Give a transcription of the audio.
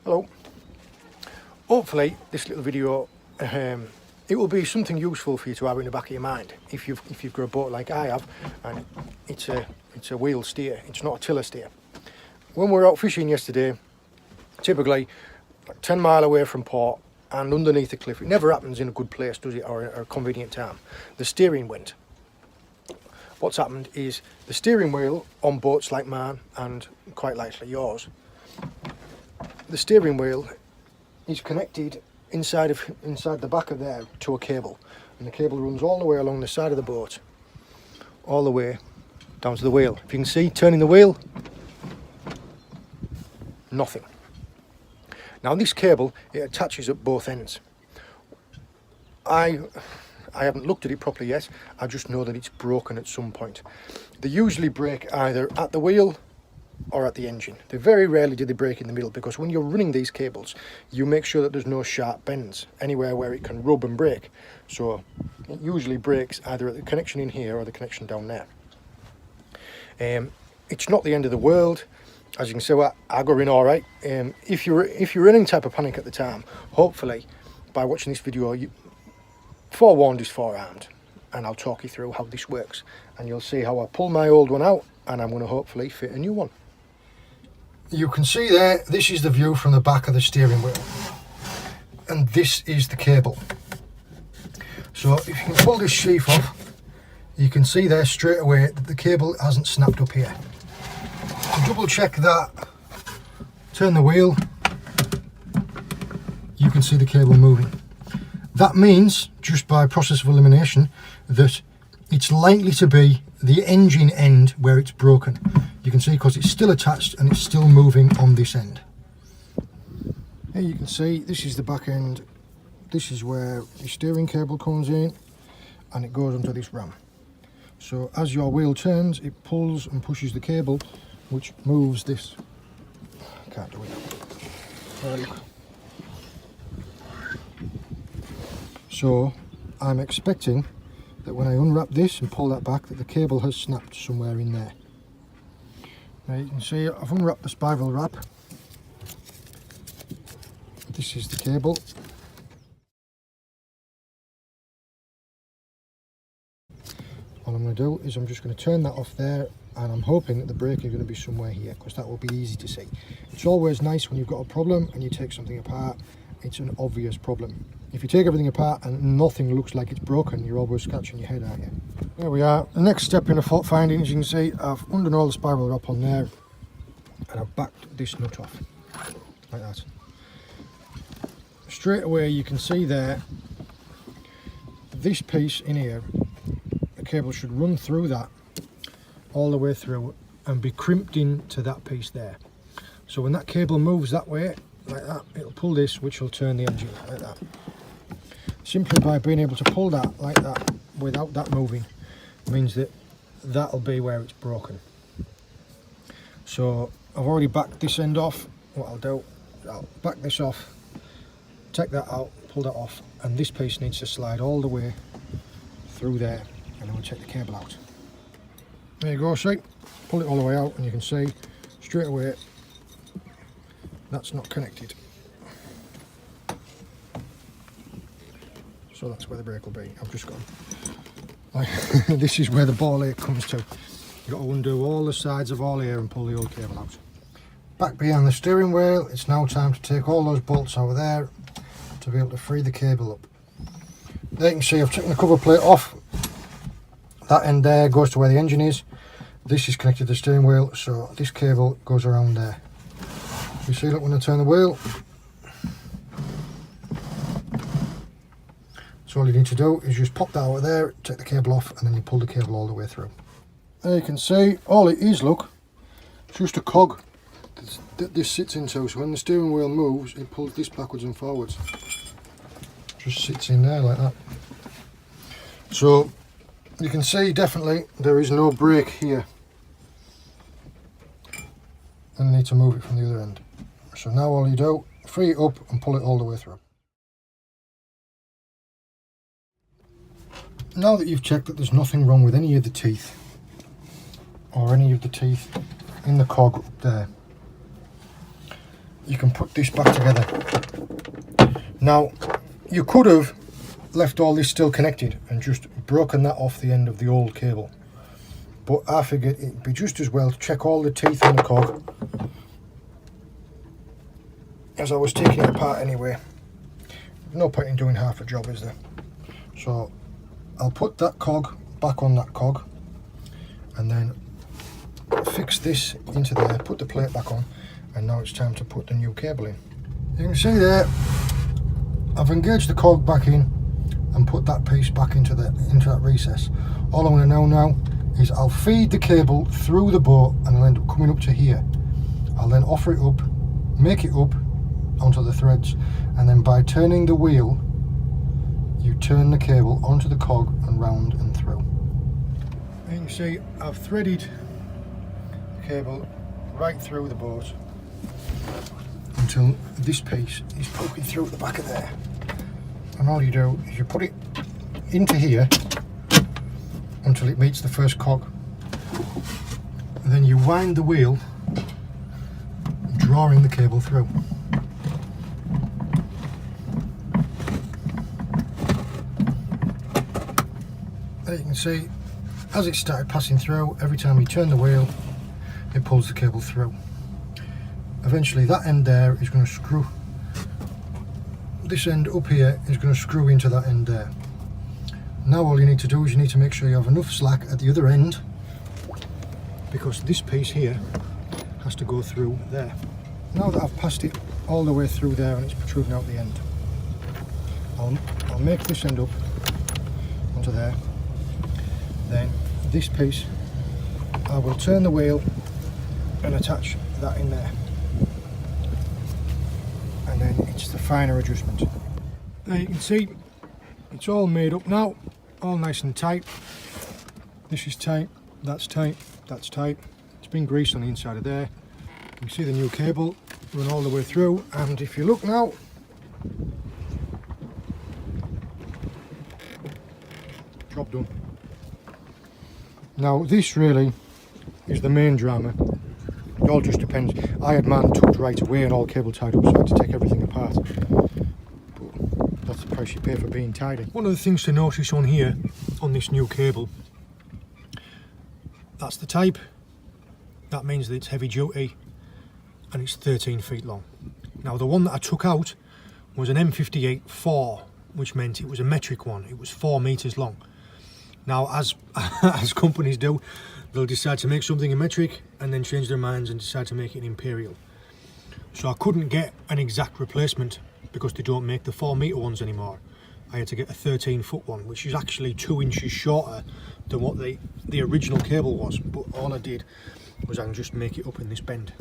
Hello. Hopefully this little video it will be something useful for you to have in the back of your mind if you've got a boat like I have and it's a wheel steer, it's not a tiller steer. When we were out fishing yesterday, typically 10 mile away from port and underneath a cliff, it never happens in a good place, does it, or a convenient time, the steering went. What's happened is the steering wheel on boats like mine and quite likely yours, the steering wheel is connected inside the back of there to a cable, and the cable runs all the way along the side of the boat, all the way down to the wheel. If you can see, turning the wheel, nothing. Now this cable, it attaches at both ends. I haven't looked at it properly yet. I just know that it's broken at some point. They usually break either at the wheel or at the engine. They very rarely do they break in the middle, because when you're running these cables you make sure that there's no sharp bends anywhere where it can rub and break. So it usually breaks either at the connection in here or the connection down there. It's not the end of the world. As you can see, I got in all right. If you're in any type of panic at the time, hopefully by watching this video, forewarned is forearmed, and I'll talk you through how this works, and you'll see how I pull my old one out and I'm going to hopefully fit a new one. You can see there, this is the view from the back of the steering wheel, and this is the cable. So if you can pull this sheath off, you can see there straight away that the cable hasn't snapped up here. To double check that, turn the wheel, you can see the cable moving. That means, just by process of elimination, that it's likely to be the engine end where it's broken. You can see because it's still attached and it's still moving on this end. Here you can see this is the back end. This is where the steering cable comes in and it goes onto this ram. So as your wheel turns, it pulls and pushes the cable, which moves this. Can't do it. So I'm expecting that when I unwrap this and pull that back, that the cable has snapped somewhere in there. Now you can see I've unwrapped the spiral wrap. This is the cable. All I'm going to do is I'm just going to turn that off there, and I'm hoping that the brake is going to be somewhere here, because that will be easy to see. It's always nice when you've got a problem and you take something apart, it's an obvious problem. If you take everything apart and nothing looks like it's broken, you're always scratching your head, aren't you? There we are. The next step in the fault finding, as you can see, I've undone all the spiral wrap on there and I've backed this nut off like that. Straight away you can see there, this piece in here, the cable should run through that all the way through and be crimped into that piece there. So when that cable moves that way, like that, it'll pull this, which will turn the engine like that. Simply by being able to pull that like that without that moving means that that'll be where it's broken. So I've already backed this end off. What I'll do, I'll back this off, take that out, pull that off, and this piece needs to slide all the way through there, and then we'll take the cable out. There you go, see, pull it all the way out and you can see straight away that's not connected. So that's where the brake will be. I've just gone. This is where the ball ache comes to. You've got to undo all the sides of all here and pull the old cable out. Back behind the steering wheel, it's now time to take all those bolts over there to be able to free the cable up. There you can see I've taken the cover plate off. That end there goes to where the engine is. This is connected to the steering wheel, so this cable goes around there. You see, look, when I turn the wheel, so all you need to do is just pop that out of there, take the cable off, and then you pull the cable all the way through. There you can see, all it is, look, it's just a cog that this sits into. So when the steering wheel moves, it pulls this backwards and forwards. Just sits in there like that. So you can see definitely there is no brake here, and I need to move it from the other end. So now all you do, free it up and pull it all the way through. Now that you've checked that there's nothing wrong with any of the teeth, or any of the teeth in the cog up there, you can put this back together. Now, you could have left all this still connected and just broken that off the end of the old cable, but I figured it'd be just as well to check all the teeth on the cog, as I was taking it apart anyway. No point in doing half a job, is there? So I'll put that cog back on that cog and then fix this into there, put the plate back on, and now it's time to put the new cable in. You can see there, I've engaged the cog back in and put that piece back into that recess. All I'm going to know now is I'll feed the cable through the boat and I'll end up coming up to here. I'll then offer it up, make it up onto the threads, and then by turning the wheel you turn the cable onto the cog and round and through. And you can see I've threaded the cable right through the boat until this piece is poking through at the back of there, and all you do is you put it into here until it meets the first cog, and then you wind the wheel, drawing the cable through. There you can see, as it started passing through, every time you turn the wheel it pulls the cable through. Eventually that end there is going to screw, this end up here is going to screw into that end there. Now all you need to do is you need to make sure you have enough slack at the other end, because this piece here has to go through there. Now that I've passed it all the way through there and it's protruding out the end, I'll make this end up onto there. Then this piece, I will turn the wheel and attach that in there, and then it's the finer adjustment. There you can see it's all made up now, all nice and tight. This is tight, that's tight, that's tight. It's been greased on the inside of there. You can see the new cable run all the way through, and if you look now, job done. Now this really is the main drama. It all just depends. I had mine tucked right away and all cable tied up, so I had to take everything apart. But that's the price you pay for being tidy. One of the things to notice on here, on this new cable, that's the type. That means that it's heavy duty and it's 13 feet long. Now the one that I took out was an M58-4, which meant it was a metric one. It was 4 meters long. Now, as companies do, they'll decide to make something a metric and then change their minds and decide to make it an imperial. So I couldn't get an exact replacement because they don't make the 4 meter ones anymore. I had to get a 13-foot one, which is actually 2 inches shorter than what the original cable was. But all I did was I can just make it up in this bend.